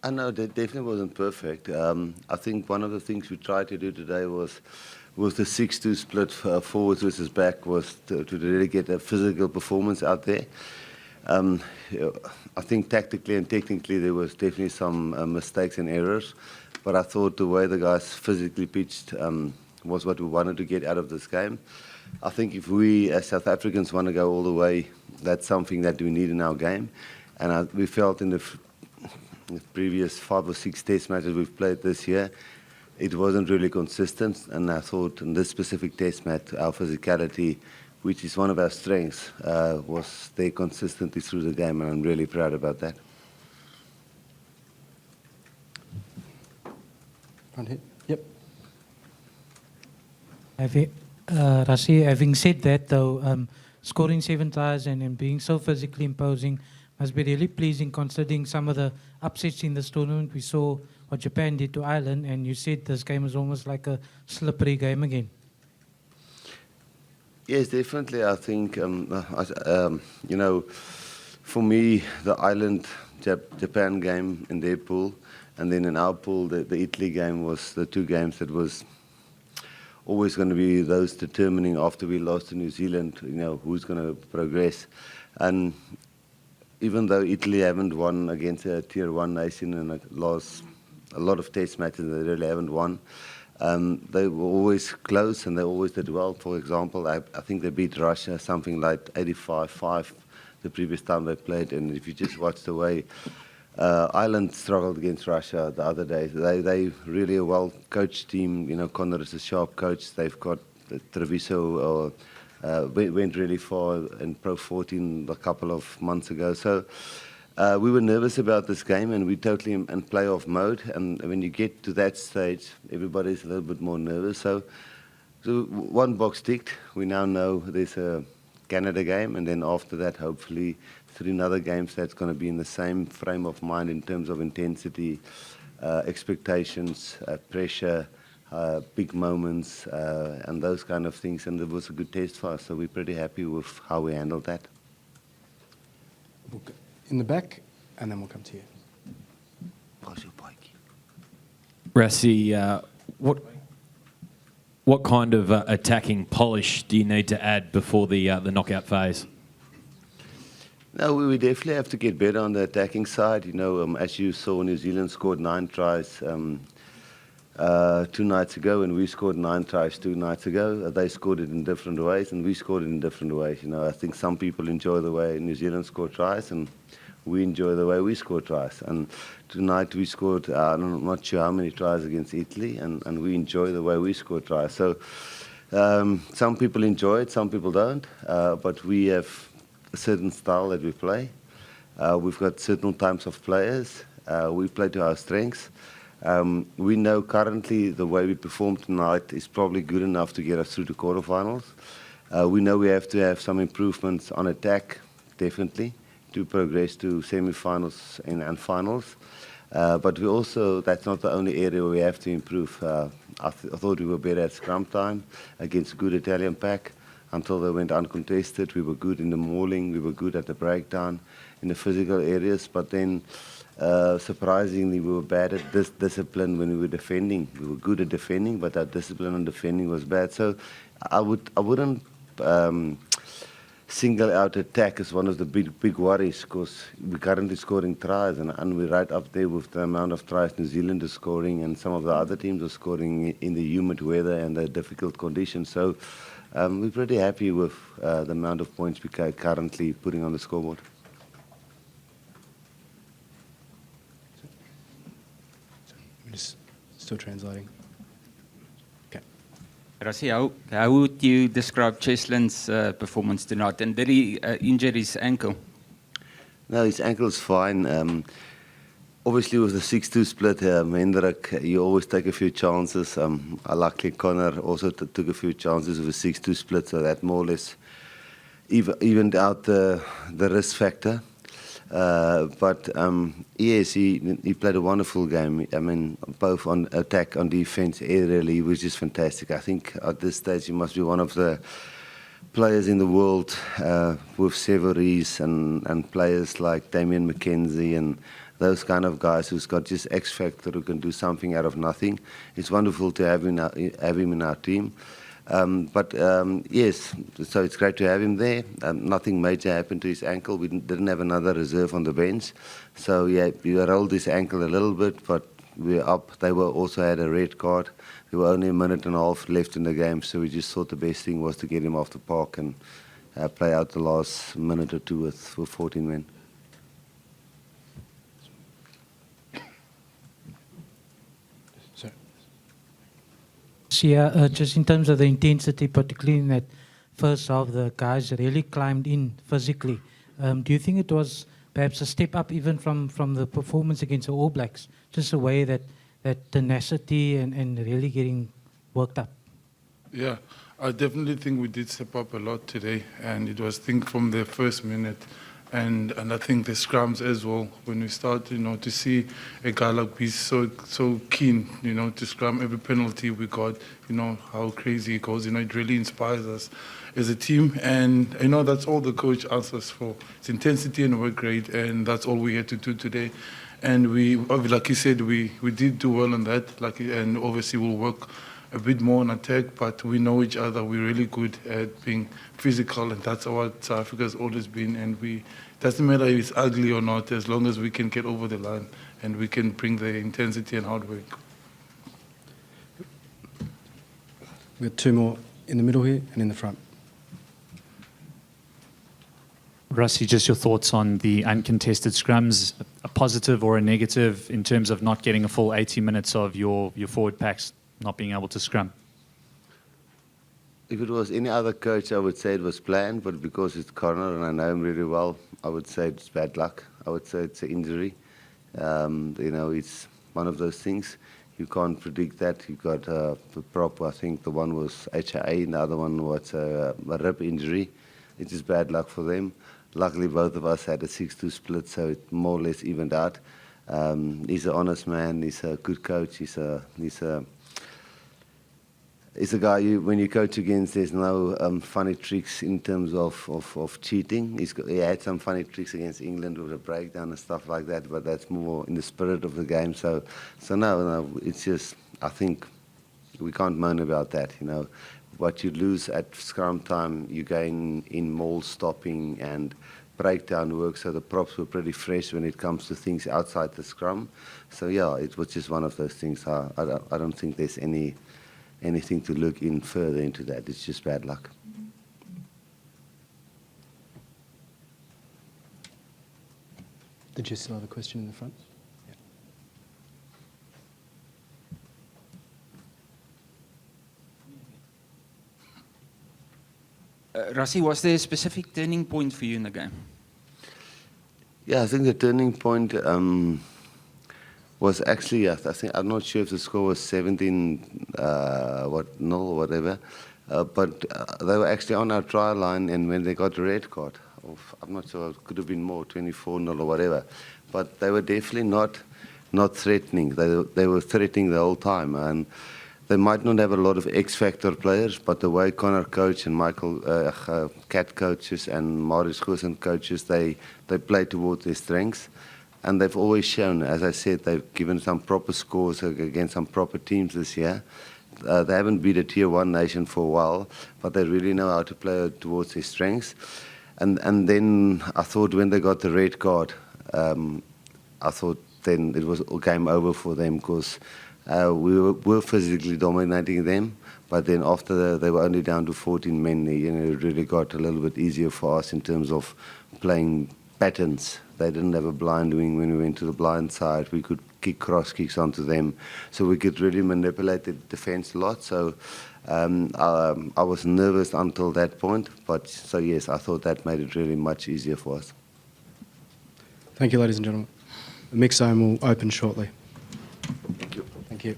I know that definitely wasn't perfect. I think one of the things we tried to do today was the 6-2 split forwards versus back was to really get a physical performance out there. You know, I think tactically and technically there was definitely some mistakes and errors, but I thought the way the guys physically pitched was what we wanted to get out of this game. I think if we as South Africans want to go all the way, that's something that we need in our game. And we felt in the previous 5 or 6 test matches we've played this year, it wasn't really consistent. And I thought in this specific test match, our physicality, which is one of our strengths, was there consistently through the game, and I'm really proud about that. Front here. Yep. Rassie, having said that, though, scoring 7 tries and being so physically imposing must be really pleasing considering some of the upsets in this tournament. We saw what Japan did to Ireland, and you said this game was almost like a slippery game again. Yes, definitely. I think, you know, for me, the Ireland-Japan game in their pool, and then in our pool, the Italy game was the 2 games that was always going to be those determining after we lost to New Zealand, you know, who's going to progress. And even though Italy haven't won against a Tier 1 nation and lost a lot of test matches, they really haven't won. They were always close and they always did well. For example, I think they beat Russia something like 85-5 the previous time they played. And if you just watch the way Ireland struggled against Russia the other day, they really a well-coached team. You know, Connor is a sharp coach. They've got Treviso went really far in Pro 14 a couple of months ago. So we were nervous about this game, and we're totally in playoff mode. And when you get to that stage, everybody's a little bit more nervous. So one box ticked. We now know there's a Canada game, and then after that, hopefully, 3 other games that's going to be in the same frame of mind in terms of intensity, expectations, pressure, big moments, and those kind of things. And it was a good test for us, so we're pretty happy with how we handled that. In the back, and then we'll come to you. Rassie, what kind of attacking polish do you need to add before the knockout phase? No, we definitely have to get better on the attacking side. You know, as you saw, New Zealand scored 9 tries 2 nights ago, and we scored 9 tries 2 nights ago. They scored it in different ways, and we scored it in different ways. You know, I think some people enjoy the way New Zealand scored tries, and we enjoy the way we score tries. And tonight we scored, I'm not sure how many tries against Italy, and we enjoy the way we score tries. So some people enjoy it, some people don't, but we have a certain style that we play. We've got certain types of players. We play to our strengths. We know currently the way we perform tonight is probably good enough to get us through to quarterfinals. We know we have to have some improvements on attack, definitely, to progress to semi-finals and finals. But we also, that's not the only area where we have to improve. I thought we were better at scrum time against a good Italian pack. Until they went uncontested, we were good in the mauling, we were good at the breakdown, in the physical areas, but then surprisingly we were bad at this discipline when we were defending. We were good at defending, but our discipline on defending was bad. So I wouldn't single out attack as one of the big worries, because we're currently scoring tries, and we're right up there with the amount of tries New Zealand is scoring, and some of the other teams are scoring in the humid weather and the difficult conditions. So we're pretty happy with the amount of points we're currently putting on the scoreboard. I'm just still translating. Okay. Rassie, how would you describe Cheslein's performance tonight? And did he injure his ankle? No, his ankle's fine. Obviously, with the 6-2 split, Hendrik, you always take a few chances. Luckily, Connor also took a few chances with a 6-2 split, so that more or less evened out the risk factor. But yes, he played a wonderful game. I mean, both on attack, on defense, aerially, he was just fantastic. I think at this stage he must be one of the players in the world with Severies and players like Damian McKenzie and those kind of guys who's got just X factor, who can do something out of nothing. It's wonderful to have him in our team. Yes, so it's great to have him there. Nothing major happened to his ankle. We didn't have another reserve on the bench. So, yeah, we rolled his ankle a little bit, but we're up. They also had a red card. There were only a minute and a half left in the game, so we just thought the best thing was to get him off the park and play out the last minute or two with 14 men. Yeah, just in terms of the intensity, particularly in that first half, the guys really climbed in physically. Do you think it was perhaps a step up even from the performance against the All Blacks? Just the way that tenacity and really getting worked up? Yeah, I definitely think we did step up a lot today, and it was, I think, from the first minute. And I think the scrums as well, when we start, to see a guy like he's so keen, to scrum every penalty we got, how crazy he goes, it really inspires us as a team. And, that's all the coach asks us for. It's intensity and work rate, and that's all we had to do today. And we, like you said, we did do well on that, and obviously we'll work a bit more on attack, but we know each other. We're really good at being physical, and that's what South Africa's always been. And doesn't matter if it's ugly or not, as long as we can get over the line and we can bring the intensity and hard work. We've got two more in the middle here and in the front. Rassie, just your thoughts on the uncontested scrums, a positive or a negative in terms of not getting a full 80 minutes of your forward packs not being able to scrum? If it was any other coach, I would say it was planned, but because it's Connor and I know him really well, I would say it's bad luck. I would say it's an injury. It's one of those things. You can't predict that. You got the prop, I think the one was HIA and the other one was a rib injury. It's just bad luck for them. Luckily, both of us had a 6-2 split, so it more or less evened out. He's an honest man. He's a good coach. He's a guy when you coach against, there's no funny tricks in terms of cheating. He had some funny tricks against England with a breakdown and stuff like that, but that's more in the spirit of the game. So no, it's just, I think we can't moan about that. What you lose at scrum time, you gain in maul stopping and breakdown work, so the props were pretty fresh when it comes to things outside the scrum. So yeah, it was just one of those things. I don't think there's anything to look in further into that. It's just bad luck. Did you still have a question in the front? Rassie, was there a specific turning point for you in the game? Yeah, I think the turning point was actually, I'm not sure if the score was 17 nil or whatever, but they were actually on our try line, and when they got the red card, I'm not sure, it could have been more, 24 nil or whatever, but they were definitely not threatening. They were threatening the whole time, and they might not have a lot of X-factor players, but the way Connor coach and Michael Cat coaches and Marius Goosen coaches, they play towards their strengths. And they've always shown, as I said, they've given some proper scores against some proper teams this year. They haven't beat a tier 1 nation for a while, but they really know how to play towards their strengths. And then I thought when they got the red card, I thought then it was game over for them, because we were physically dominating them. But then after they were only down to 14 men, it really got a little bit easier for us in terms of playing patterns. They didn't have a blind wing when we went to the blind side. We could kick cross kicks onto them, so we could really manipulate the defense a lot. So I was nervous until that point, but so yes, I thought that made it really much easier for us. Thank you, ladies and gentlemen. The mix zone will open shortly. Thank you. Thank you.